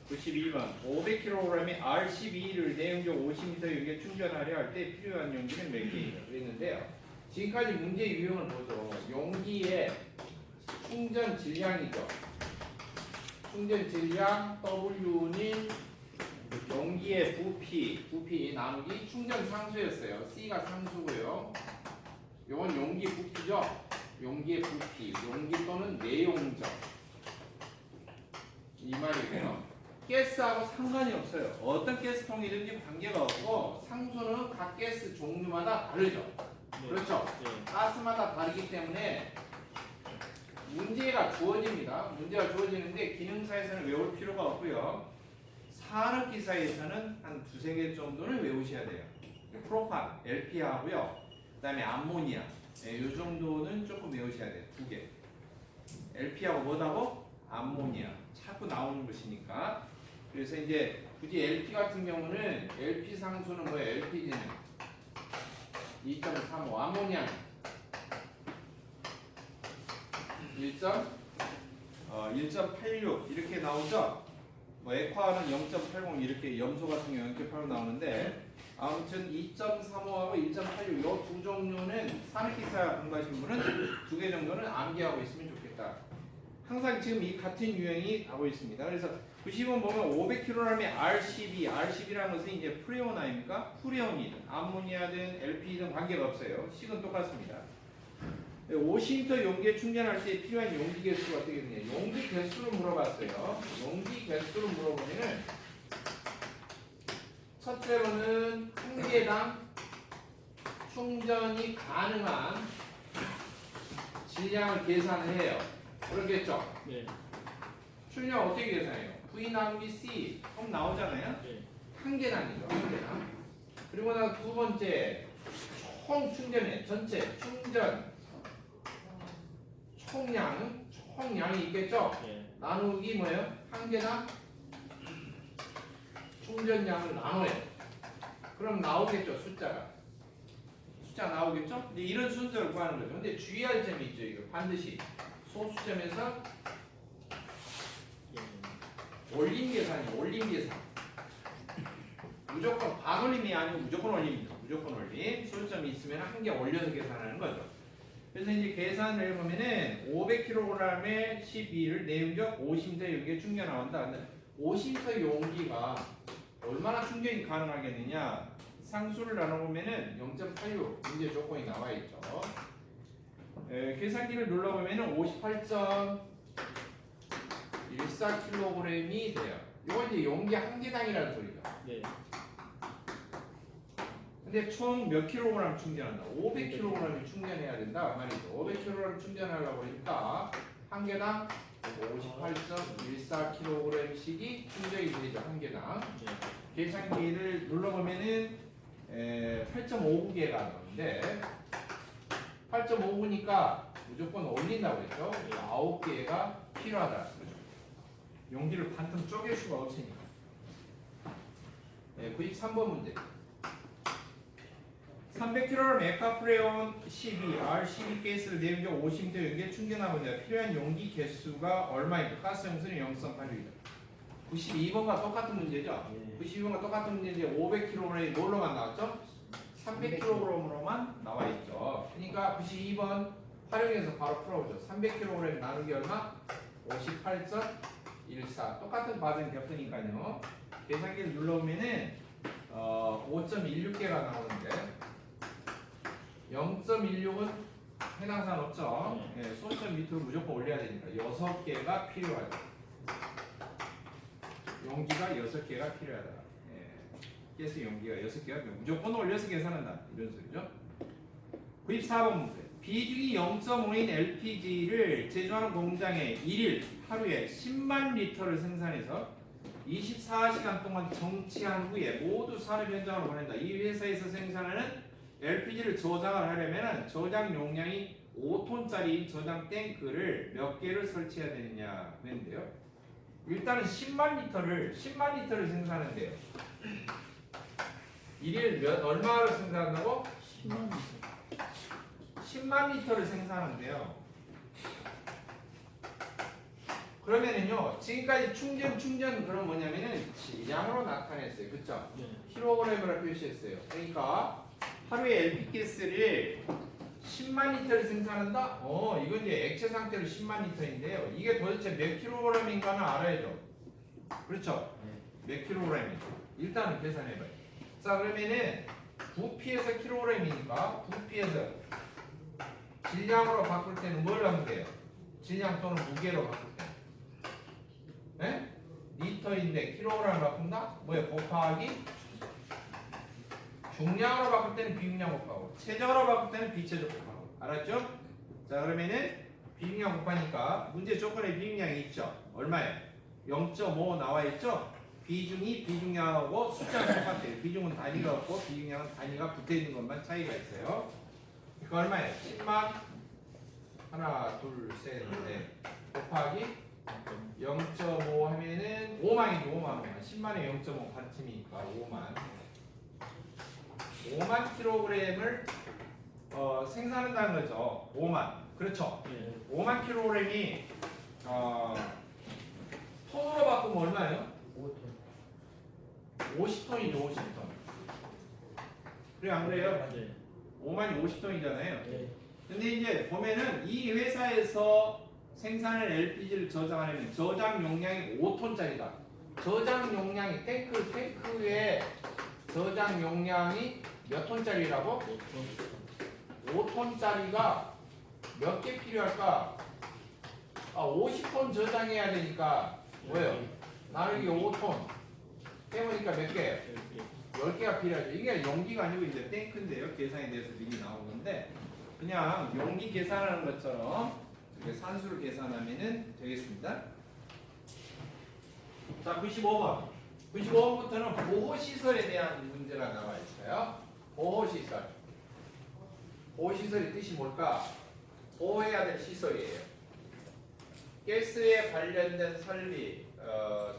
92번 500kg의 R12를 내용적 50m 용기에 충전하려 할 때 필요한 용기는 몇 개이냐 그랬는데요. 지금까지 문제 유형을 보죠. 용기의 충전 질량이죠. 충전 질량 W는 용기의 부피 나누기 충전 상수였어요. C가 상수고요. 이건 용기 부피죠. 용기의 부피, 용기 또는 내용적 이 말이고요. 가스하고 상관이 없어요. 어떤 가스통이든지 관계가 없고 상수는 각 가스 종류마다 다르죠. 네. 그렇죠. 네. 가스마다 다르기 때문에 문제가 주어집니다. 문제가 주어지는데 기능사에서는 외울 필요가 없고요. 산업기사에서는 한 두세 개 정도는 외우셔야 돼요. 프로판, LP하고요. 그 다음에 암모니아. 이 정도는 조금 외우셔야 돼요. 두 개. LP하고 뭐다고? 암모니아. 자꾸 나오는 것이니까. 그래서 이제 굳이 LP 같은 경우는 LP 상수는 뭐예요? LPG는 2.35, 암모니아는 1.86 이렇게 나오죠. 뭐 액화는 0.80 이렇게 염소 같은 경우 0.85 나오는데 아무튼 2.35하고 1.86 이 두 종류는 산업기사 공부하신 분은 두 개 정도는 암기하고 있으면 좋겠다. 항상 지금 이 같은 유형이 나오고 있습니다. 그래서 90번 보면 500kg의 R12라는 것은 이제 프레온 아닙니까? 프레온이든 암모니아든 LP든 관계가 없어요. 식은 똑같습니다. 50m 용기에 충전할 때 필요한 용기 개수가 어떻게 되냐? 용기 개수를 물어봤어요. 용기 개수를 물어보면은 첫째로는 한 개당 충전이 가능한 질량을 계산을 해요. 그렇겠죠? 네. 출력 어떻게 계산해요? V 나누기 C 그럼 나오잖아요. 네. 한 개당이죠. 한 개당. 그리고 나서 두 번째 총 충전해. 전체 충전 총량이 있겠죠? 네. 나누기 뭐예요? 한 개당 충전량을 나눠요. 그럼 나오겠죠, 숫자 나오겠죠? 근데 이런 순서를 구하는 거죠. 근데 주의할 점이 있죠. 이거 반드시 소수점에서 올림 계산이에요. 올림 계산. 무조건 반올림이 아니고 무조건 올림입니다. 무조건 올림. 소수점이 있으면 한 개 올려서 계산하는 거죠. 그래서 이제 계산을 해보면은 500kg의 12를 내용적 50m 용기에 충전 나온다. 근데 50m 용기가 얼마나 충전이 가능하겠느냐? 상수를 나눠보면은 0.86 문제 조건이 나와 있죠. 계산기를 눌러보면은 58.14kg이 돼요. 이건 이제 용기 한 개당이라는 소리죠. 네. 근데 총 몇 킬로그램 충전한다? 500kg이 충전해야 된다 말이죠. 500kg 충전하려고 하니까 한 개당 58.14kg씩이 충전이 되죠. 한 개당. 네. 계산기를 눌러보면은 8.59개가 나오는데 8.59니까 무조건 올린다고 했죠. 9개가 필요하다. 그렇죠? 용기를 반틈 쪼갤 수가 없으니까. 93번 문제. 300kg 에파프레온 12, R12 가스를 내용적 50m 용기에 충전하고자 필요한 용기 개수가 얼마입니까? 가스 형수는 0.86이다. 92번과 똑같은 문제죠? 네. 92번과 똑같은 문제인데 500kg이 뭘로만 나왔죠? 300kg으로만 나와 있죠. 그러니까 92번 활용해서 바로 풀어보죠. 300kg 나누기 얼마? 58.14. 똑같은 과정이 겹으니까요. 계산기를 눌러보면은 5.16개가 나오는데 0.16은 해당 사안 없죠. 네, 소수점 밑으로 무조건 올려야 되니까 6개가 필요하죠. 용기가 6개가 필요하다. 가스 용기가 6개가 무조건 올려서 계산한다. 이런 소리죠. 94번 문제. 비중이 0.5인 LPG를 제조하는 공장에 1일 하루에 10만 리터를 생산해서 24시간 동안 정치한 후에 모두 산업 현장으로 보낸다. 이 회사에서 생산하는 LPG를 저장을 하려면 저장 용량이 5톤짜리 저장 탱크를 몇 개를 설치해야 되느냐 했는데요. 일단은 10만 리터를 생산한대요. 1일 얼마를 생산한다고? 10만 리터를 생산한대요. 그러면은요 지금까지 충전 그런 뭐냐면은 질량으로 나타냈어요. 그쵸? 킬로그램으로 표시했어요. 그러니까 하루에 LP가스를 10만 리터를 생산한다? 이건 이제 액체 상태로 10만 리터인데요. 이게 도대체 몇 킬로그램인가는 알아야죠. 그렇죠? 몇 킬로그램인지 일단은 계산해봐요. 자 그러면은 부피에서 킬로그램이니까 부피에서 질량으로 바꿀 때는 뭘 하면 돼요? 질량 또는 무게로 바꿀 때. 네? 리터인데 킬로그램을 바꾼다? 뭐예요? 곱하기 중량으로 바꿀 때는 비중량 곱하고 체적으로 바꿀 때는 비체적 곱하고 알았죠? 자 그러면은 비중량 곱하니까 문제 조건에 비중량이 있죠? 얼마예요? 0.5 나와 있죠? 비중이 비중량하고 숫자가 똑같아요. 비중은 단위가 없고 비중량은 단위가 붙어있는 것만 차이가 있어요. 그러니까 얼마예요? 10만 하나 둘셋넷 곱하기 0.5 하면은 5만이죠. 5만 10만에 0.5 반쯤이니까 5만 킬로그램을 생산한다는 거죠. 5만 그렇죠. 5만 킬로그램이 톤으로 바꾸면 얼마예요? 50톤이죠. 50톤. 그래 안 그래요? 5만이 50톤이잖아요. 근데 이제 보면은 이 회사에서 생산을 LPG를 저장하려면 저장 용량이 5톤짜리다. 저장 용량이 탱크의 저장 용량이 몇 톤짜리라고? 5톤짜리가 몇 개 필요할까? 50톤 저장해야 되니까 뭐예요? 나누기 5톤 해보니까 몇 개? 10개가 필요하죠. 이게 용기가 아니고 이제 탱크인데요. 계산에 대해서 미리 나오는데 그냥 용기 계산하는 것처럼 산수를 계산하면 되겠습니다. 자, 95번. 95번부터는 보호시설에 대한 문제가 나와 있어요. 보호시설. 보호시설의 뜻이 뭘까? 보호해야 될 시설이에요. 가스에 관련된 설비,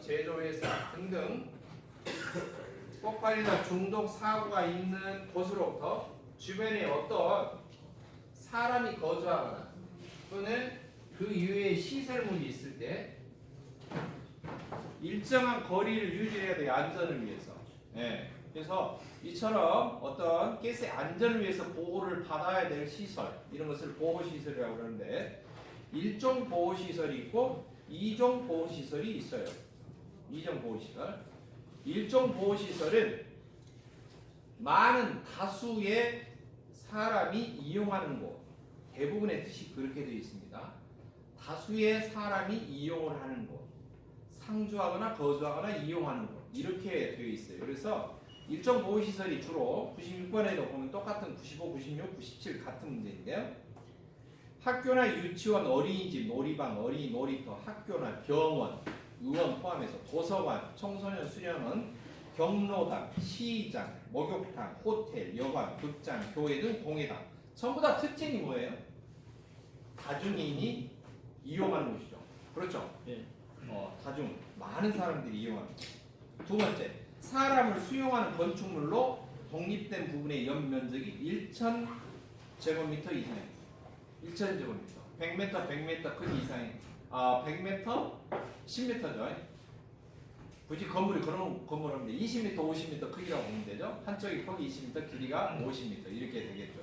제조회사 등등 폭발이나 중독 사고가 있는 곳으로부터 주변에 어떤 사람이 거주하거나 또는 그 이외의 시설물이 있을 때 일정한 거리를 유지해야 돼요. 안전을 위해서. 네. 그래서 이처럼 어떤 가스의 안전을 위해서 보호를 받아야 될 시설 이런 것을 보호시설이라고 그러는데 1종 보호시설이 있고 2종 보호시설이 있어요. 2종 보호시설. 1종 보호시설은 많은 다수의 사람이 이용하는 곳. 대부분의 뜻이 그렇게 되어 있습니다. 다수의 사람이 이용을 하는 곳. 상주하거나 거주하거나 이용하는 곳. 이렇게 되어 있어요. 그래서 1종 보호시설이 주로 96번에도 보면 똑같은 95, 96, 97 같은 문제인데요. 학교나 유치원, 어린이집, 놀이방, 어린이 놀이터, 학교나 병원, 의원 포함해서 도서관, 청소년 수련원, 경로당, 시장, 목욕탕, 호텔, 여관, 극장, 교회 등 공회당 전부 다 특징이 뭐예요? 다중인이 이용하는 곳이죠. 그렇죠? 네. 다중 많은 사람들이 이용하는 곳. 두 번째, 사람을 수용하는 건축물로 독립된 부분의 연면적이 1,000제곱미터 이상입니다. 1,000제곱미터. 100m, 100m 크기 이상이 100m, 10m죠. 굳이 건물이 그런 건물 하면 20m, 50m 크기라고 보면 되죠. 한쪽이 폭이 20m, 길이가 50m 이렇게 되겠죠.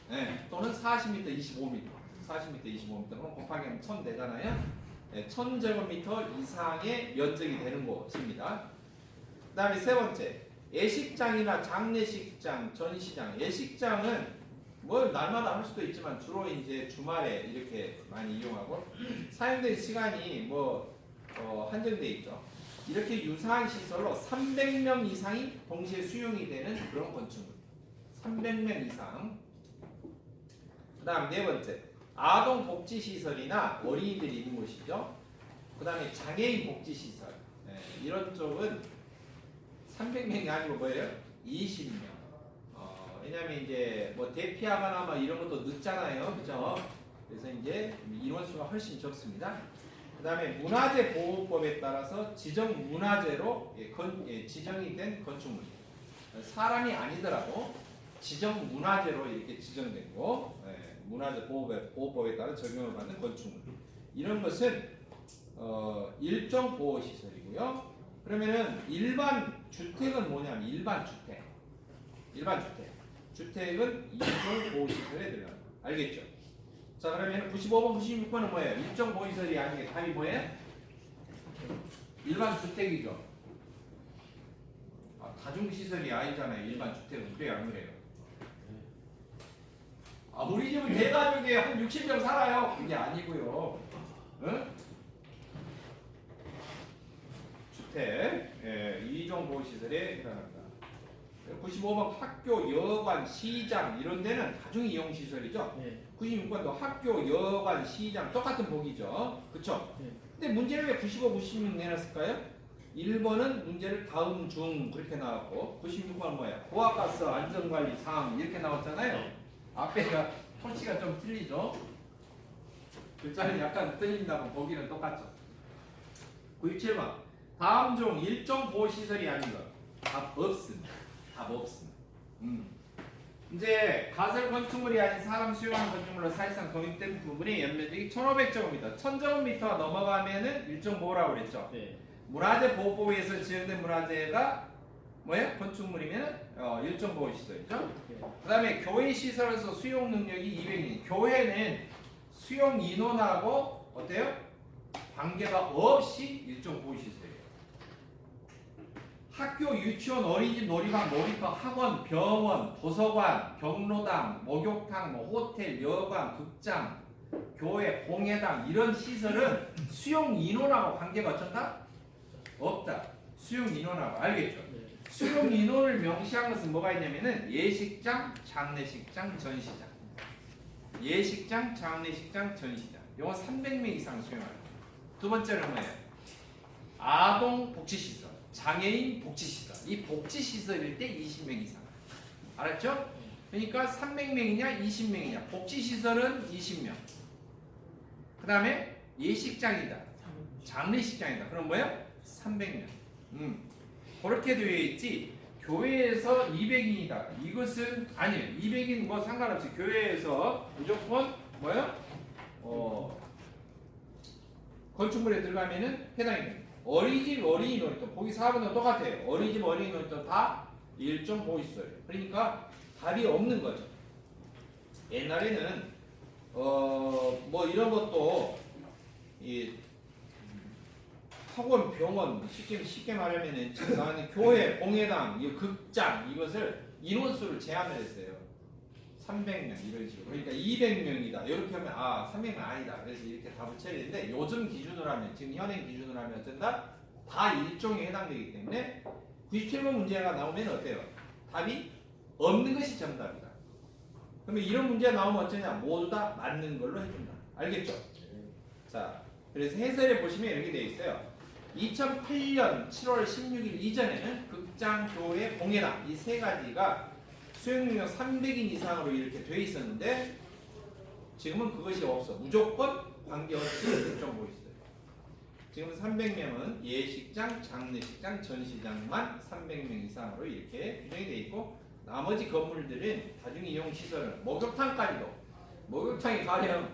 네, 또는 40m, 25m, 40m, 25m 그럼 곱하기 하면 1000 되잖아요. 네, 1000제곱미터 이상의 면적이 되는 곳입니다. 그 다음에 세 번째, 예식장이나 장례식장, 전시장. 예식장은 뭐 날마다 할 수도 있지만 주로 이제 주말에 이렇게 많이 이용하고 사용된 시간이 한정돼 있죠. 이렇게 유사한 시설로 300명 이상이 동시에 수용이 되는 그런 건축물. 300명 이상. 그 다음 네 번째, 아동복지시설이나 어린이들이 있는 곳이죠. 그 다음에 장애인 복지시설. 이런 쪽은 300명이 아니고 뭐예요? 20명. 왜냐면 이제 대피하거나 이런 것도 늦잖아요. 그죠? 그래서 이제 인원수가 훨씬 적습니다. 그 다음에 문화재 보호법에 따라서 지정 문화재로 지정이 된 건축물. 사람이 아니더라도 지정 문화재로 이렇게 지정되고 문화재 보호법에 따라 적용을 받는 건축물. 이런 것은 일종 보호 시설이고요. 그러면은 일반 주택은 뭐냐면 일반 주택. 주택은 일종 보호 시설에 들어가요. 알겠죠? 자, 그러면 95번, 96번은 뭐예요? 일종 보호 시설이 아닌 게 답이 뭐예요? 일반 주택이죠. 다중 시설이 아니잖아요. 일반 주택은 그래요, 안 그래요? 우리 집은 대가족에 한 60명 살아요. 그게 아니고요. 응? 주택, 이종 보호 시설에 해당합니다. 95번 학교, 여관, 시장 이런 데는 다중 이용 시설이죠. 네. 96번도 학교, 여관, 시장 똑같은 복이죠. 그쵸? 네. 근데 문제를 왜 95, 96 내놨을까요? 1번은 문제를 다음 중 그렇게 나왔고 96번은 뭐예요? 고압가스 안전관리 사항 이렇게 나왔잖아요. 앞에가 토치가 좀 틀리죠? 글자는 약간 틀린다고 보기는 똑같죠. 97번 다음 중 일종 보호시설이 아닌 것 답 없습니다. 이제 가설 건축물이 아닌 사람 수용하는 건축물로 사실상 독립된 부분이 연면적이 1500제곱미터 1000제곱미터가 넘어가면은 일종 보호라고 그랬죠. 네. 문화재 보호법에 의해서 지정된 문화재가 뭐예요? 건축물이면 일종 보호 시설이죠. 그 다음에 교회 시설에서 수용 능력이 200인. 교회는 수용 인원하고 어때요? 관계가 없이 일종 보호 시설이에요. 학교, 유치원, 어린이집, 놀이방, 놀이터, 학원, 병원, 도서관, 경로당, 목욕탕, 호텔, 여관, 극장, 교회, 공예당 이런 시설은 수용 인원하고 관계가 어쩐다? 없다. 수용 인원하고 알겠죠? 네. 수용 인원을 명시한 것은 뭐가 있냐면은 예식장, 장례식장, 전시장. 예식장, 장례식장, 전시장. 이건 300명 이상 수용합니다. 두 번째는 뭐예요? 아동 복지시설, 장애인 복지시설. 이 복지시설일 때 20명 이상. 알았죠? 그러니까 300명이냐 20명이냐. 복지시설은 20명. 그 다음에 예식장이다. 장례식장이다. 그럼 뭐예요? 300명. 그렇게 되어 있지. 교회에서 200인이다. 이것은 아니에요. 200인 뭐 상관없이 교회에서 무조건 뭐예요? 건축물에 들어가면은 해당이 됩니다. 어린이집, 어린이 놀이터 보기 4번은 똑같아요. 어린이집, 어린이 놀이터 다 일종 보호시설이에요. 그러니까 답이 없는 거죠. 옛날에는 뭐 이런 것도 이 학원, 병원 쉽게 말하면은 교회, 공예당, 이 극장 이것을 인원수를 제한을 했어요. 300명 이런 식으로. 그러니까 200명이다. 이렇게 하면 300명 아니다. 그래서 이렇게 답을 쳐야 되는데 요즘 기준으로 하면 지금 현행 기준으로 하면 어쩐다? 다 일종에 해당되기 때문에 97번 문제가 나오면 어때요? 답이 없는 것이 정답이다. 그러면 이런 문제가 나오면 어쩌냐? 모두 다 맞는 걸로 해준다. 알겠죠? 자, 그래서 해설에 보시면 이렇게 되어 있어요. 2008년 7월 16일 이전에는 극장, 교회, 공예당 이 세 가지가 수용 능력 300인 이상으로 이렇게 돼 있었는데 지금은 그것이 없어. 무조건 관계없이 일종 보이시죠. 지금 300명은 예식장, 장례식장, 전시장만 300명 이상으로 이렇게 규정이 돼 있고 나머지 건물들은 다중이용 시설은 목욕탕까지도 목욕탕이 가령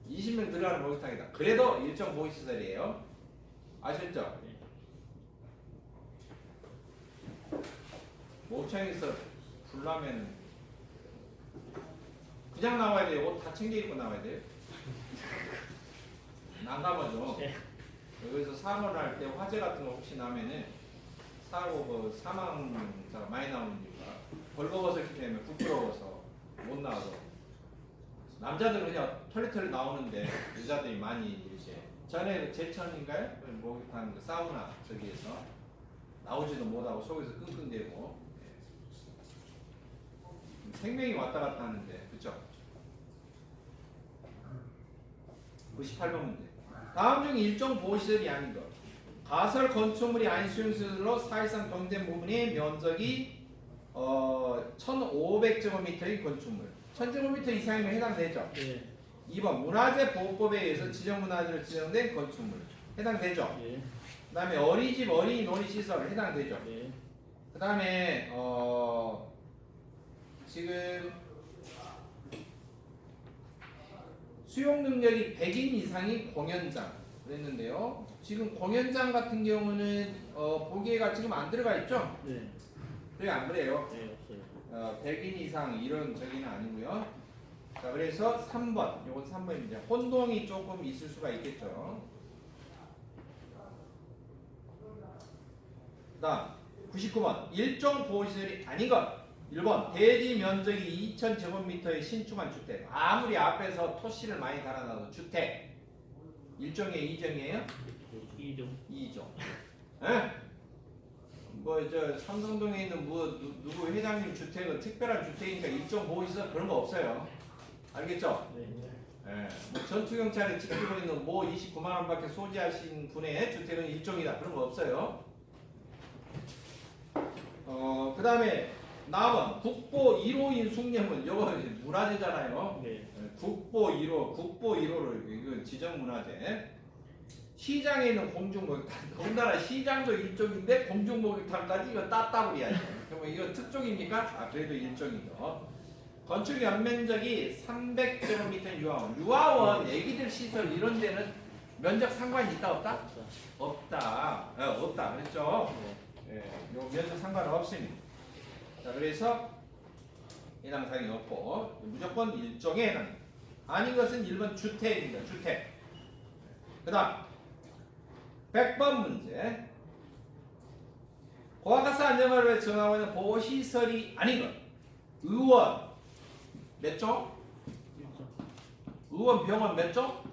20명 들어가는 목욕탕이다. 그래도 일종 보호 시설이에요. 아셨죠? 목욕탕에서 불나면 그냥 나와야 돼요. 옷 다 챙겨 입고 나와야 돼요. 난감하죠. 여기서 사고를 할 때 화재 같은 거 혹시 나면은 사고 사망자가 많이 나오는 이유가 벌거벗었기 때문에 부끄러워서 못 나와서 남자들은 그냥 털레털레 나오는데 여자들이 많이 이제 전에 제천인가요? 목욕탕 사우나 저기에서 나오지도 못하고 속에서 끙끙대고 생명이 왔다 갔다 하는데 그쵸? 98번 문제. 다음 중 일종 보호시설이 아닌 것. 가설 건축물이 아닌 수용시설로 사실상 동된 부분의 면적이 1500제곱미터의 건축물. 1000제곱미터 이상이면 해당되죠? 네. 2번 문화재 보호법에 의해서 지정문화재로 지정된 건축물. 해당되죠? 네. 그 다음에 어린이집, 어린이 놀이시설 해당되죠? 네. 그 다음에 지금 수용 능력이 100인 이상이 공연장 그랬는데요. 지금 공연장 같은 경우는 보기가 지금 안 들어가 있죠? 네. 왜 안 그래요? 네, 없어요. 100인 이상 이런 저기는 아니고요. 자, 그래서 3번, 요건 3번입니다. 혼동이 조금 있을 수가 있겠죠. 그다음 99번 일종 보호시설이 아닌 것. 1번 대지 면적이 2000제곱미터의 신축한 주택. 아무리 앞에서 토시를 많이 달아놔도 주택. 1종이에요, 2종이에요? 2종. 2종. 예? 뭐저 삼성동에 있는 누구 회장님 주택은 특별한 주택이니까 일종 보호시설 그런 거 없어요. 알겠죠? 네. 예. 뭐 전투경찰이 지키고 있는 뭐 29만 원밖에 소지하신 분의 주택은 일종이다 그런 거 없어요. 그 다음에 나번 국보 1호인 숙녀문 요거 문화재잖아요. 네. 국보 1호를 이거 지정문화재. 시장에 있는 공중목욕탕, 더군다나 시장도 일종인데 공중목욕탕까지 이거 따따블이야. 그럼 이거 특종입니까? 아 그래도 일종이죠. 건축 연면적이 300제곱미터 유아원, 애기들 시설 이런 데는 면적 상관이 있다 없다? 없다. 없다. 그랬죠? 예, 요 면적 상관 없습니다. 자, 그래서 해당 사항이 없고 무조건 일종에 해당합니다. 아닌 것은 1번 주택입니다. 주택. 그 다음 100번 문제. 고압가스 안전망을 정하고 있는 보호시설이 아닌 것. 의원 몇 종? 1종. 의원 병원 몇 종?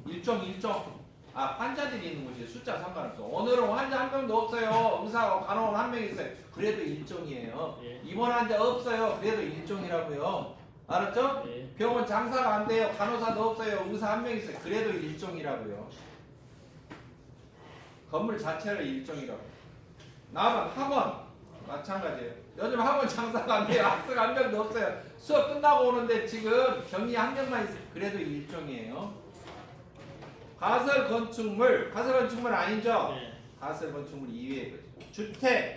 1종. 1종. 아 환자들이 있는 곳이 숫자 상관없어. 오늘은 환자 한 명도 없어요. 의사와 간호원 한 명 있어요. 그래도 1종이에요. 예. 입원 환자 없어요. 그래도 1종이라고요. 알았죠? 예. 병원 장사가 안 돼요. 간호사도 없어요. 의사 한 명 있어요. 그래도 1종이라고요. 건물 자체를 1종이라고. 나만 학원 마찬가지예요. 요즘 학원 장사가 안 돼요. 학생 한 명도 없어요. 수업 끝나고 오는데 지금 격리 한 명만 있어요. 그래도 1종이에요. 가설 건축물 아니죠? 네. 가설 건축물 이외의 거죠.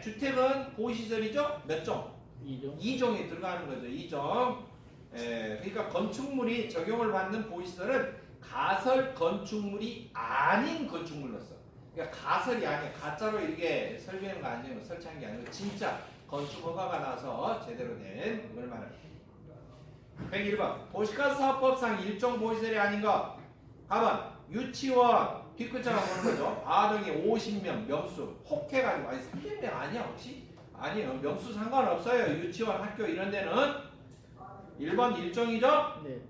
주택은 보호시설이죠? 몇 종? 2종. 2종에 들어가는 거죠. 2종. 그러니까 건축물이 적용을 받는 보호시설은 가설 건축물이 아닌 건축물로서. 그러니까 가설이 아니야. 가짜로 이게 설계한 거 아니에요. 설치한 게 아니고 진짜 건축 허가가 나서 제대로 된 걸 말합니다. 101번 도시가스 사업법상 일종 보호시설이 아닌 것. 4번 유치원 뒤끝자가 보는 거죠. 아동이 50명 명수 혹해가지고 아니 300명 아니야 혹시? 아니에요. 명수 상관없어요. 유치원 학교 이런 데는 1번 일종이죠. 네.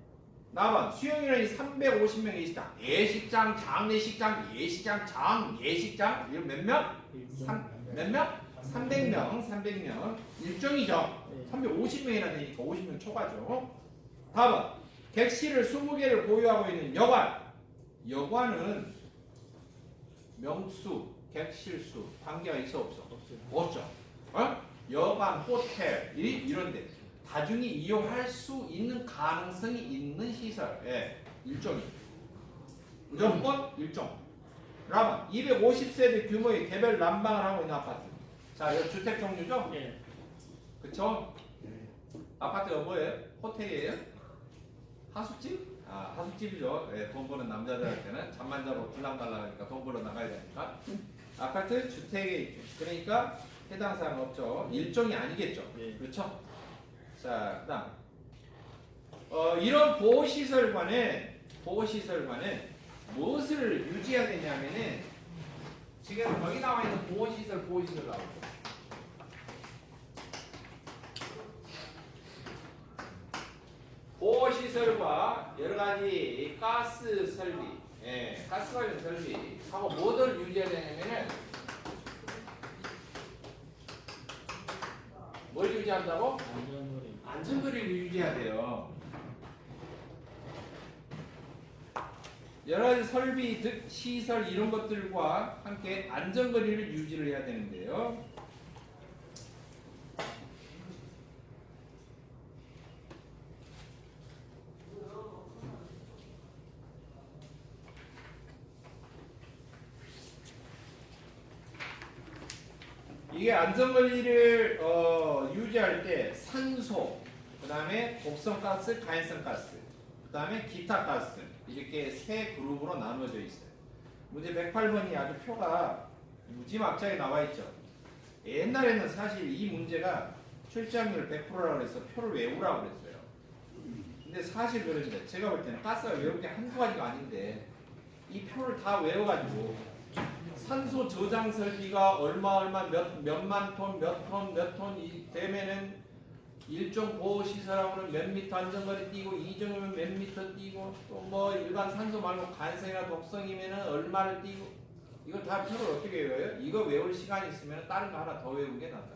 4번 수용인원이 350명 예식장 예식장 장례식장 예식장 예식장 이거 몇 명? 1종. 몇 명? 300명 일종이죠. 네. 350명이나 되니까 50명 초과죠. 4번 객실을 20개를 보유하고 있는 여관은 명수, 객실수 관계가 있어 없어? 없어요. 없죠. 여관, 호텔 이런데 다중이 이용할 수 있는 가능성이 있는 시설. 예, 일종이. 무조건 일종. 그러면 250세대 규모의 개별 난방을 하고 있는 아파트. 자, 이 주택 종류죠? 예. 그쵸? 아파트가 뭐예요? 호텔이에요? 하숙집? 아, 하숙집이죠. 네, 돈 버는 남자들한테는 잠만 자고 들락날락하니까 돈 벌러 나가야 되니까. 아파트 주택에 있죠. 그러니까 해당 사항 없죠. 일종이 아니겠죠. 네. 그렇죠? 자, 그다음 이런 보호시설관에 무엇을 유지해야 되냐면은 지금 여기 나와 있는 보호시설 나오죠. 보호시설과 여러가지 가스 설비, 가스 관련 설비하고 뭐를 유지해야 되냐면은 뭘 유지한다고? 안전거리. 안전거리를 유지해야 돼요. 여러가지 설비, 즉 시설 이런 것들과 함께 안전거리를 유지를 해야 되는데요. 이게 안전관리를 유지할 때 산소, 그 다음에 독성가스, 가연성가스, 그 다음에 기타 가스 이렇게 세 그룹으로 나누어져 있어요. 문제 108번이 아주 표가 무지막지하게 나와 있죠. 옛날에는 사실 이 문제가 출제확률 100%라고 해서 표를 외우라고 그랬어요. 근데 사실 그런데 제가 볼 때는 가스가 외울 게 한두 가지가 아닌데 이 표를 다 외워가지고 산소 저장 설비가 얼마 몇만 톤, 몇 톤 되면은 일종 보호 시설하고는 몇 미터 안전거리 뛰고 이종이면 몇 미터 뛰고 또 뭐 일반 산소 말고 간성이나 독성이면은 얼마를 뛰고 이거 다 표를 어떻게 외워요? 이거 외울 시간이 있으면 다른 거 하나 더 외우는 게 낫다.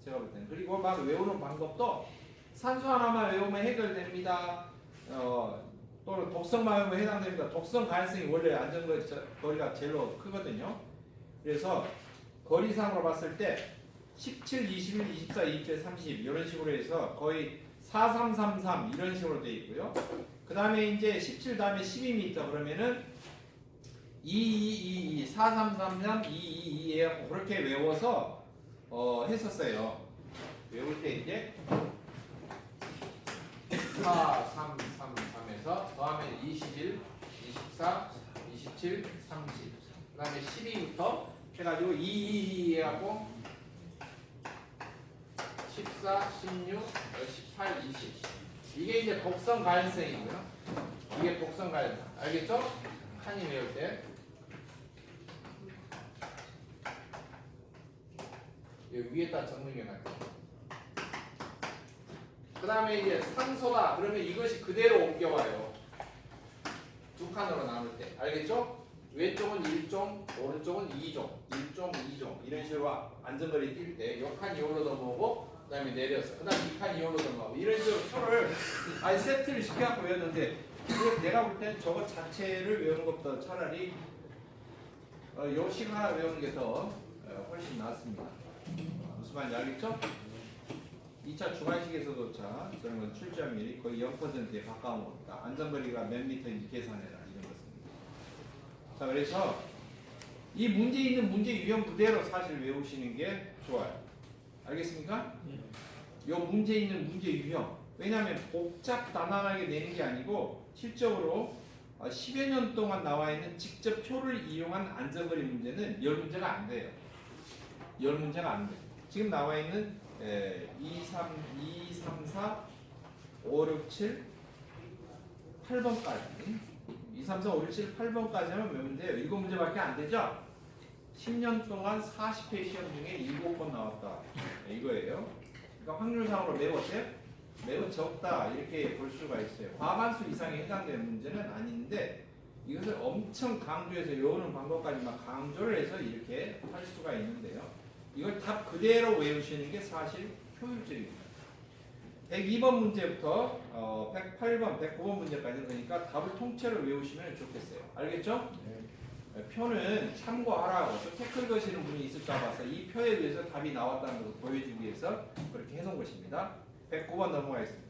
제가 볼 때는. 그리고 막 외우는 방법도 산소 하나만 외우면 해결됩니다. 또는 독성만 외우면 해당됩니다. 독성 가능성이 원래 안전거리가 제일 크거든요. 그래서 거리상으로 봤을 때 17, 21, 24, 27, 30 이런 식으로 해서 거의 4333 이런 식으로 되어 있고요. 그 다음에 이제 17 다음에 12m 그러면은 2222 4333 222 해갖고 그렇게 외워서 했었어요. 외울 때 이제 4333에서 더하면 21, 24, 27, 30 그 다음에 12부터 해가지고 222 해갖고 14, 16, 18, 20 이게 이제 독성 가연성이고요. 이게 독성 가연성 알겠죠? 칸이 외울 때 여기 위에다 적는게낫죠. 그 다음에 이제 산소다 그러면 이것이 그대로 옮겨와요. 두 칸으로 나눌 때 알겠죠? 왼쪽은 1종, 오른쪽은 2종, 1종, 2종 이런 식으로 안전거리 뛸 때 이 칸 이홀로 넘어오고 그 다음에 내려서 그 다음에 2칸 이홀로 넘어가고 이런 식으로 표를 아니 세트를 시켜갖고 외웠는데 내가 볼 때는 저거 자체를 외우는 것보다 차라리 요 식 하나 외우는 게 더 훨씬 낫습니다. 무슨 말인지 알겠죠? 2차 주관식에서도 자 저런 건 출제확률이 거의 0%에 가까운 겁니다. 안전거리가 몇 미터인지 계산해라 이런 것입니다. 자 그래서 이 문제 있는 문제 유형 그대로 사실 외우시는 게 좋아요. 알겠습니까? 요 문제 있는 문제 유형 왜냐하면 복잡 단단하게 내는 게 아니고 실적으로 10여 년 동안 나와 있는 직접 표를 이용한 안전거리 문제는 10문제가 안 돼요. 10문제가 안 돼요. 지금 나와 있는 2, 3, 4, 5, 6, 7, 8번까지 2, 3, 4, 5, 6, 7, 8번까지 하면 몇 문제예요? 7문제밖에 안 되죠? 10년 동안 40회 시험 중에 7번 나왔다. 이거예요. 그러니까 확률상으로 매우 어때요? 매우 적다 이렇게 볼 수가 있어요. 과반수 이상에 해당되는 문제는 아닌데 이것을 엄청 강조해서 외우는 방법까지만 강조를 해서 이렇게 할 수가 있는데요. 이걸 답 그대로 외우시는 게 사실 효율적입니다. 102번 문제부터 108번, 109번 문제까지 그러니까 답을 통째로 외우시면 좋겠어요. 알겠죠? 네. 표는 참고하라고 또 태클 거시는 분이 있을까 봐서 이 표에 의해서 답이 나왔다는 것을 보여주기 위해서 그렇게 해놓은 것입니다. 109번 넘어가겠습니다.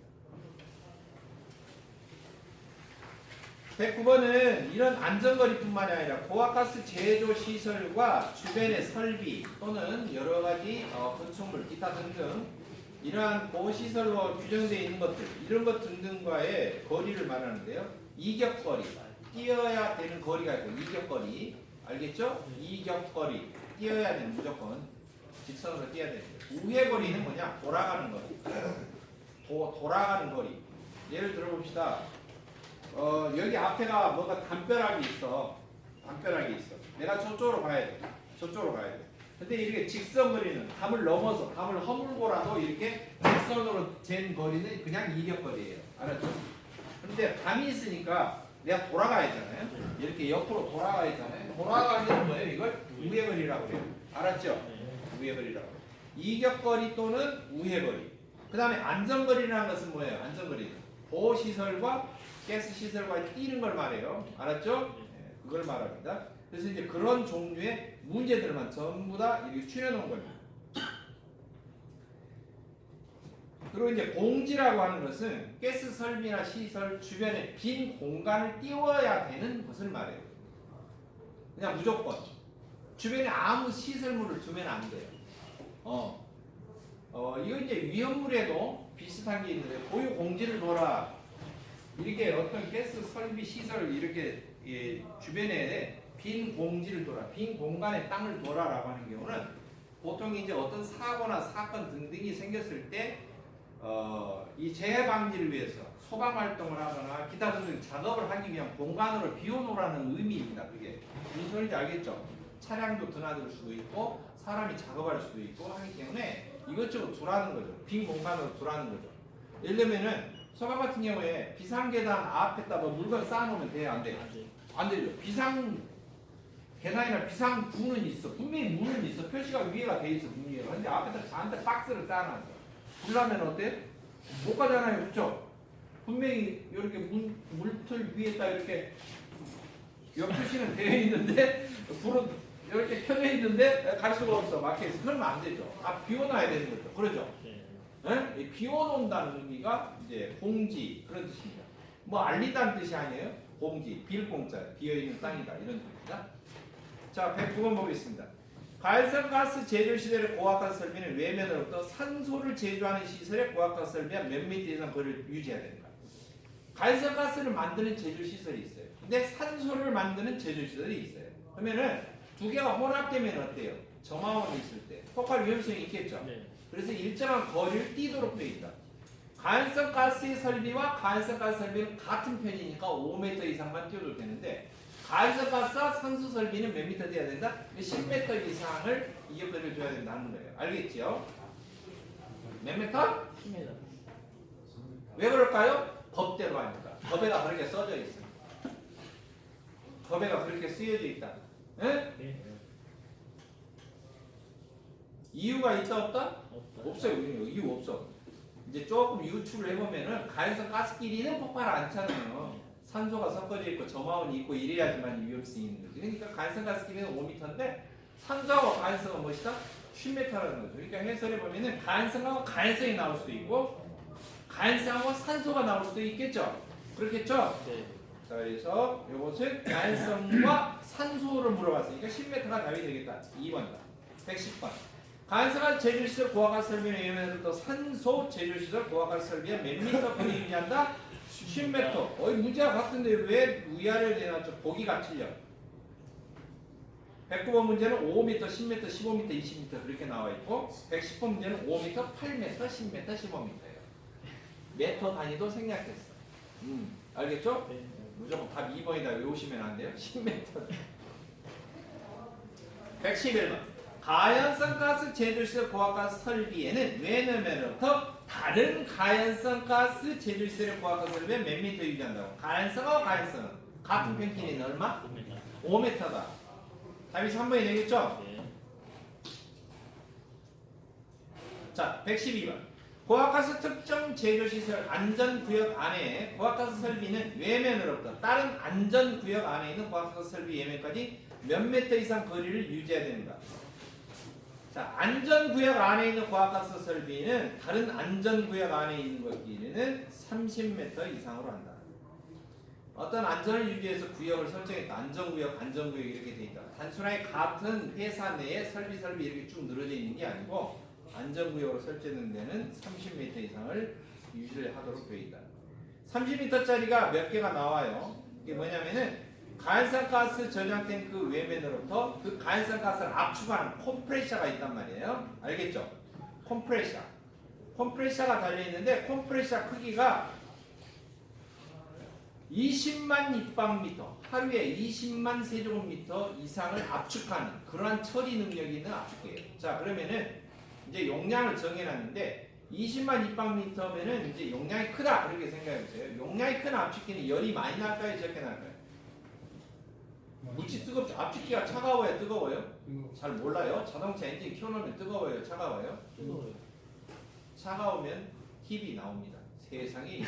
109번은 이런 안전거리뿐만이 아니라 고압가스 제조 시설과 주변의 설비 또는 여러 가지 건축물 기타 등등 이러한 보호시설로 규정되어 있는 것들 이런 것 등등과의 거리를 말하는데요. 이격거리 뛰어야 되는 거리가 있고 이격거리 알겠죠? 이격거리 뛰어야 되는 무조건 직선으로 뛰어야 되는 거예요. 우회거리는 뭐냐? 돌아가는 거리 돌아가는 거리 예를 들어 봅시다. 여기 앞에가 뭔가 담벼락이 있어. 담벼락이 있어. 내가 저쪽으로 가야 돼. 저쪽으로 가야 돼. 근데 이렇게 직선거리는 담을 넘어서 담을 허물고라도 이렇게 직선으로 잰 거리는 그냥 이격거리예요. 알았죠? 근데 담이 있으니까 내가 돌아가야 하잖아요. 이렇게 옆으로 돌아가야 하잖아요. 돌아가는 거예요. 이걸 우회거리라고 해요. 알았죠? 우회거리라고. 이격거리 또는 우회거리. 그 다음에 안전거리라는 것은 뭐예요? 안전거리는 보호시설과 가스시설과 뛰는 걸 말해요. 알았죠? 네, 그걸 말합니다. 그래서 이제 그런 종류의 문제들만 전부 다 이렇게 추려놓은 겁니다. 그리고 이제 공지라고 하는 것은 가스 설비나 시설 주변에 빈 공간을 띄워야 되는 것을 말해요. 그냥 무조건. 주변에 아무 시설물을 두면 안 돼요. 이거 이제 위험물에도 비슷한 게 있는데 고유 공지를 둬라. 이렇게 어떤 가스 설비 시설을 이렇게 주변에 빈 공지를 돌아, 빈 공간에 땅을 돌아라고 하는 경우는 보통 이제 어떤 사고나 사건 등등이 생겼을 때 이 재해 방지를 위해서 소방 활동을 하거나 기타 등등 작업을 하기 위한 공간으로 비워놓으라는 의미입니다. 그게 무슨 소리인지 알겠죠? 차량도 드나들 수도 있고 사람이 작업할 수도 있고 하기 때문에 이것저것 두라는 거죠. 빈 공간으로 두라는 거죠. 예를 들면은 소방 같은 경우에 비상계단 앞에다 뭐 물건 쌓아놓으면 돼요? 안 돼요? 안 되죠. 비상 계단이나 비상 부는 있어. 분명히 문은 있어. 표시가 위에가 돼 있어. 분명히. 근데 앞에다 잔뜩 박스를 쌓아놨어. 불나면 어때? 못 가잖아요. 그렇죠? 분명히 이렇게 물틀 위에다 이렇게 옆 표시는 되어 있는데 불은 이렇게 켜져 있는데 갈 수가 없어. 막혀 있어. 그러면 안 되죠. 비워놔야 되는 거죠. 그러죠? 네? 비워놓는다는 의미가 이제 공지 그런 뜻입니다. 뭐 알리다는 뜻이 아니에요. 공지, 빌공짜, 비어있는 땅이다 이런 뜻입니다. 자, 109번 보겠습니다. 가연성가스 제조 시설의 고압가스 설비는 외면으로부터 산소를 제조하는 시설의 고압가스 설비와 몇 미터 이상 거리를 유지해야 됩니다. 가연성가스를 만드는 제조 시설이 있어요. 근데 산소를 만드는 제조 시설이 있어요. 그러면은 두 개가 혼합되면 어때요? 점화원이 있을 때 폭발 위험성이 있겠죠. 네. 그래서 일정한 거리를 띄도록 되어 있다. 가연성가스의 설비와 가연성가스 설비는 같은 편이니까 5m 이상만 띄워도 되는데 가연성가스와 산소 설비는 몇 미터 돼야 된다? 10m 이상을 이격거리를 줘야 된다는 거예요. 알겠지요? 몇 미터? 10m. 왜 그럴까요? 법대로 하니까. 법에가 그렇게 써져 있어. 법에가 그렇게 쓰여져 있다. 예? 네. 이유가 있다 없다? 없다. 없어요. 이유 없어. 이제 조금 유추를 해보면은 가연성 가스끼리는 폭발 않잖아요. 산소가 섞어져 있고 점화원이 있고 이래야지만 위험성이 있는 거지. 그러니까 가연성 가스끼리는 5m인데 산소하고 가연성은 무엇이다? 10m라는 거죠. 그러니까 해설해 보면은 가연성하고 가연성이 나올 수도 있고 가연성하고 산소가 나올 수도 있겠죠. 그렇겠죠? 네. 자, 그래서 이것은 가연성과 산소를 물어봤으니까 10m가 답이 되겠다. 2번이다. 110번. 가연성한 제조시설 고압가스 설비는 예면으로부터 산소 제조시설 고압가스 설비와 몇 미터 거리 유지한다? 10m. 문제가 같은데 왜 위아래를 내놨죠? 보기가 틀려. 109번 문제는 5m, 10m, 15m, 20m 그렇게 나와 있고 110번 문제는 5m, 8m, 10m, 15m예요. 메터 단위도 생략했어. 알겠죠? 네. 무조건 답 2번이다 외우시면 안 돼요. 10m. 111번. 가연성 가스 제조시설 고압가스 설비에는 외면으로부터 다른 가연성 가스 제조시설의 고압가스 설비에 몇 미터 유지한다고? 가연성하고 가연성은 같은 평균이 얼마? 5m. 5m다. 답이 3번이 되겠죠? 네. 자, 112번. 고압가스 특정 제조시설 안전구역 안에 고압가스 설비는 외면으로부터 다른 안전구역 안에 있는 고압가스 설비 외면까지 몇 미터 이상 거리를 유지해야 됩니다. 자, 안전구역 안에 있는 고압가스 설비는 다른 안전구역 안에 있는 것끼리는 30m 이상으로 한다. 어떤 안전을 유지해서 구역을 설정했다. 안전구역, 안전구역 이렇게 돼 있다. 단순하게 같은 회사 내에 설비 이렇게 쭉 늘어져 있는 게 아니고 안전구역으로 설정된 데는 30m 이상을 유지를 하도록 되어 있다. 30m짜리가 몇 개가 나와요. 이게 뭐냐면은 가연성 가스 저장 탱크 외면으로부터 그 가연성 가스를 압축하는 컴프레셔가 있단 말이에요. 알겠죠? 컴프레셔가 달려 있는데 컴프레셔 크기가 20만 입방미터, 하루에 20만 세제곱미터 이상을 압축하는 그러한 처리 능력이 있는 압축기예요. 자, 그러면은 이제 용량을 정해놨는데 20만 입방미터면은 이제 용량이 크다 그렇게 생각해보세요. 용량이 큰 압축기는 열이 많이 날까요, 적게 날까요? 무지 뜨겁죠. 압축기가 차가워요, 뜨거워요? 잘 몰라요. 자동차 엔진 켜놓으면 뜨거워요, 차가워요? 뜨거워요. 차가우면 힙이 나옵니다. 세상에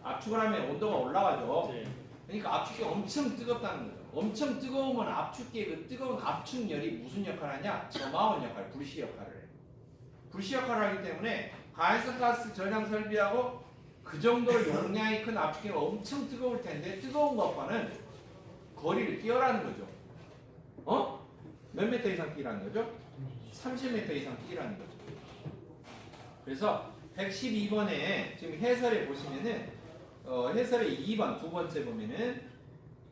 압축을 하면 온도가 올라가죠. 네. 그러니까 압축기가 엄청 뜨겁다는 거죠. 엄청 뜨거우면 압축기의 그 뜨거운 압축열이 무슨 역할을 하냐? 점화원 역할, 불씨 역할을 해요. 불씨 역할을 하기 때문에 가연성 가스 저장 설비하고 그 정도로 용량이 큰 압축기가 엄청 뜨거울 텐데 뜨거운 것과는 거리를 뛰어라는 거죠. 몇 미터 이상 뛰라는 거죠? 30m 이상 뛰라는 거죠. 그래서 112번에 지금 해설에 보시면은 해설의 2번 두 번째 보면은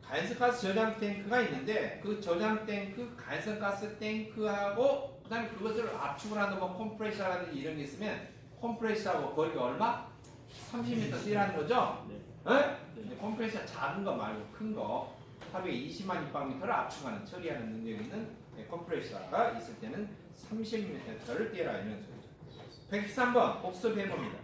가연성가스 저장 탱크가 있는데 그 저장 탱크, 가연성가스 탱크하고 그다음에 그것을 압축을 하는 뭐 컴프레셔라든지 이런 게 있으면 컴프레셔하고 거리가 얼마? 30m 뛰라는 거죠? 네. 네? 네. 컴프레셔 작은 거 말고 큰 거 하루에 20만 입방미터를 압축하는 처리하는 능력이 있는 컴프레셔가 있을 때는 30m를 뛰어라 이런 소리죠. 113번 복수 배모입니다.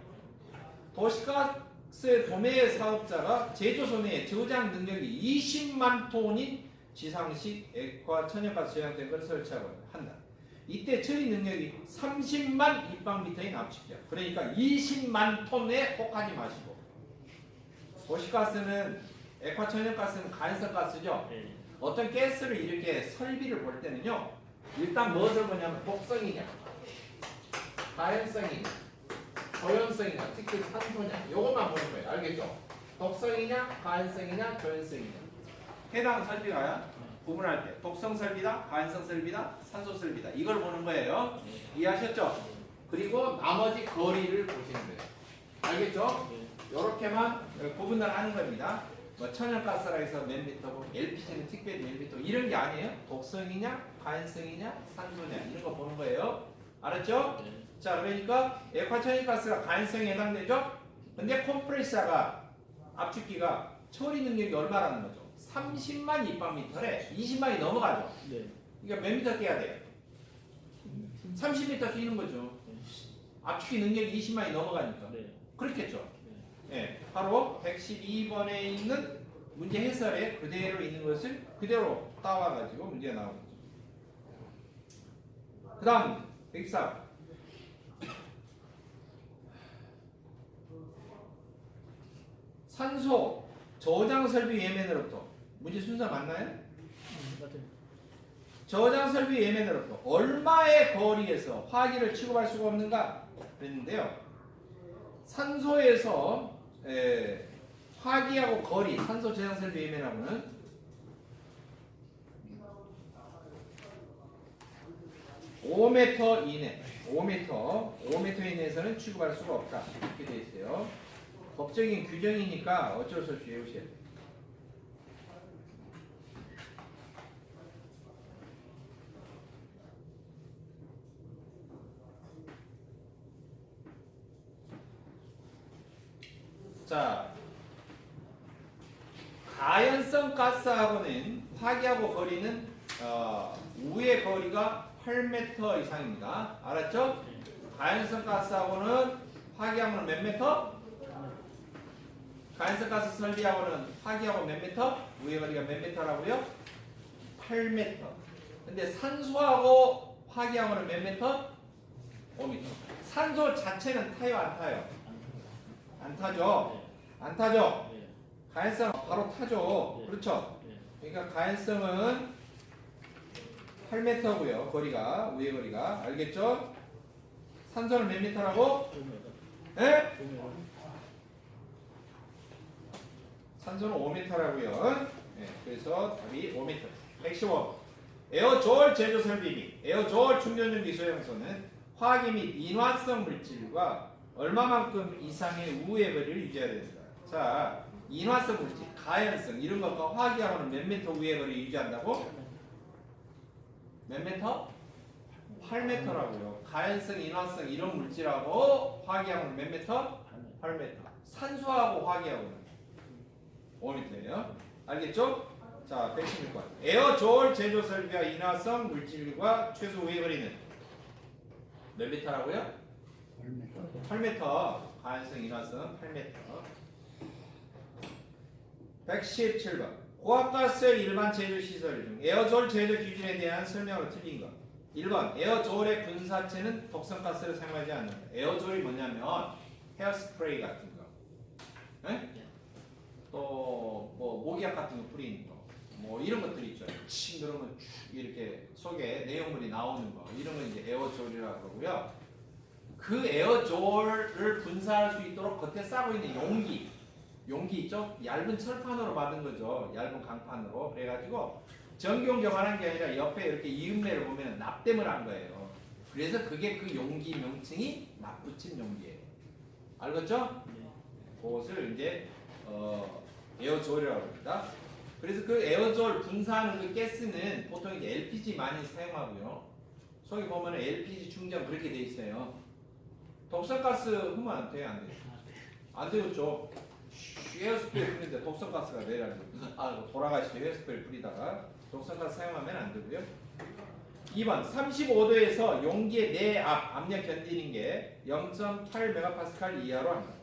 도시가스 도매 사업자가 제조소 내에 저장 능력이 20만 톤인 지상식 액화 천연가스 저장 탱크를 설치하고 한다. 이때 처리 능력이 30만 입방미터인 압축이야. 그러니까 20만 톤에 혹하지 마시고. 도시가스는 액화 천연가스는 가연성 가스죠. 네. 어떤 가스를 이렇게 설비를 볼 때는요. 일단 무엇을 보냐면 독성이냐, 가연성이냐, 조연성이냐, 특히 산소냐, 이것만 보는 거예요. 알겠죠? 독성이냐, 가연성이냐, 조연성이냐. 해당 설비가요. 구분할 때 독성 설비다, 가연성 설비다, 산소 설비다. 이걸 보는 거예요. 이해하셨죠? 그리고 나머지 거리를 보시는 거예요. 알겠죠? 네. 이렇게만 구분을 하는 겁니다. 뭐 천연가스라 해서 몇 미터고 LPG는 특별히 몇 미터 이런 게 아니에요. 독성이냐, 가연성이냐, 산소냐 이런 거 보는 거예요. 알았죠? 네. 자, 그러니까 액화 천연가스가 가연성에 해당되죠. 근데 컴프레셔가 압축기가 처리 능력이 얼마라는 거죠? 30만 입방미터래 20만이 넘어가죠. 네. 그러니까 몇 미터 뛰어야 돼요? 30m 뛰는 거죠. 압축기 능력이 20만이 넘어가니까. 네. 그렇겠죠. 예, 바로 112번에 있는 문제 해설에 그대로 있는 것을 그대로 따와가지고 문제가 나오는 거죠. 그 다음 114. 산소 저장 설비 예매로부터 문제 순서 맞나요? 맞아요. 저장 설비 예매로부터 얼마의 거리에서 화기를 취급할 수가 없는가 그랬는데요. 산소에서 화기하고 거리, 산소 저장 설비 예매하고는 5m 이내, 5m 이내에서는 취급할 수가 없다. 이렇게 되어 있어요. 법적인 규정이니까 어쩔 수 없이 외우셔야 돼요. 자, 가연성 가스하고는 화기하고 거리는 우의 거리가 8m 이상입니다. 알았죠? 가연성 가스하고는 화기하고는 몇 미터? 가연성 가스 설비하고는 화기하고 몇 미터? 우의 거리가 몇 미터라고요? 8m. 근데 산소하고 화기하고는 몇 미터? 5m. 산소 자체는 타요, 안 타요? 안 타죠? 안 타죠? 네. 가연성 바로 타죠? 네. 그렇죠? 네. 그러니까 가연성은 8m고요. 거리가, 우의 거리가. 알겠죠? 산소는 몇 미터라고? 5m. 예? 5m. 산소는 5m라고요. 네, 그래서 답이 5m. 115. 에어졸 제조 설비 및 에어졸 충전용기 소형소는 화기 및 인화성 물질과 얼마만큼 이상의 우의 거리를 유지해야 됩니다. 자, 인화성 물질, 가연성 이런 것과 화기하고는 몇 미터 우의 거리를 유지한다고? 몇 미터? 8m라고요. 가연성, 인화성 이런 물질하고 화기하고는 몇 미터? 8m. 산소하고 화기하고는 5m예요. 알겠죠? 자, 116번. 에어졸 제조 설비와 인화성 물질과 최소 우의 거리는 몇 미터라고요? 8m. 가연성, 인화성 8m. 117번. 고압가스 일반 제조 시설 중 에어졸 제조 기준에 대한 설명으로 틀린 것. 1번. 에어졸의 분사체는 독성가스를 사용하지 않는다. 에어졸이 뭐냐면 헤어스프레이 같은 거. 네? 또뭐 모기약 같은 거 뿌리는 거. 뭐 이런 것들 있죠. 칭 그러면 쭉 이렇게 속에 내용물이 나오는 거. 이런 건 이제 에어졸이라고 그러고요. 그 에어졸을 분사할 수 있도록 겉에 싸고 있는 용기 있죠? 얇은 철판으로 받은 거죠. 얇은 강판으로. 그래가지고 정경적하는 게 아니라 옆에 이렇게 이음매를 보면 납땜을 한 거예요. 그래서 그게 그 용기 명칭이 납붙인 용기예요. 알겠죠? 네. 그것을 이제 에어졸이라고 합니다. 그래서 그 에어졸 분사하는 그 가스는 보통 이제 LPG 많이 사용하고요. 저기 보면 LPG 충전 그렇게 돼 있어요. 독성가스 흐면 안 돼요, 안 돼요? 안 되겠죠. 에어스프레이 뿌리는데 독성가스가 내려가지고 돌아가시죠. 에어스프레이 뿌리다가 독성가스 사용하면 안 되고요. 2번 35도에서 용기의 내압 압력 견디는 게 0.8 메가파스칼 이하로 합니다.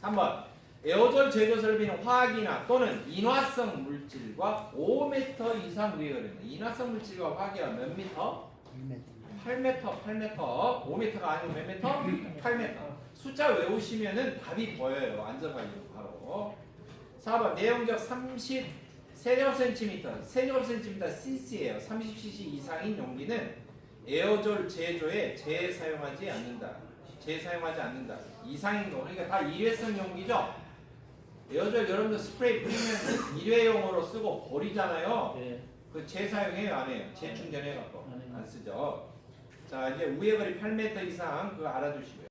3번 에어졸 제조 설비는 화학이나 또는 인화성 물질과 5m 이상 위에 흐릅니다. 인화성 물질과 화학이가 몇 미터? 8m, 5m가 아니고 몇 미터? 8m. 숫자 외우시면은 답이 보여요. 안전하게 바로. 4번 내용적 30세제곱센티미터, 세제곱센티미터 cc예요. 30cc 이상인 용기는 에어졸 제조에 재사용하지 않는다. 이상인 거. 그러니까 다 일회성 용기죠. 에어졸 여러분들 스프레이 뿌리면 일회용으로 쓰고 버리잖아요. 네. 그 재사용해요, 안 해요? 재충전해갖고 안 해요. 안 쓰죠. 자, 이제 우회거리 8m 이상 그거 알아두시고요.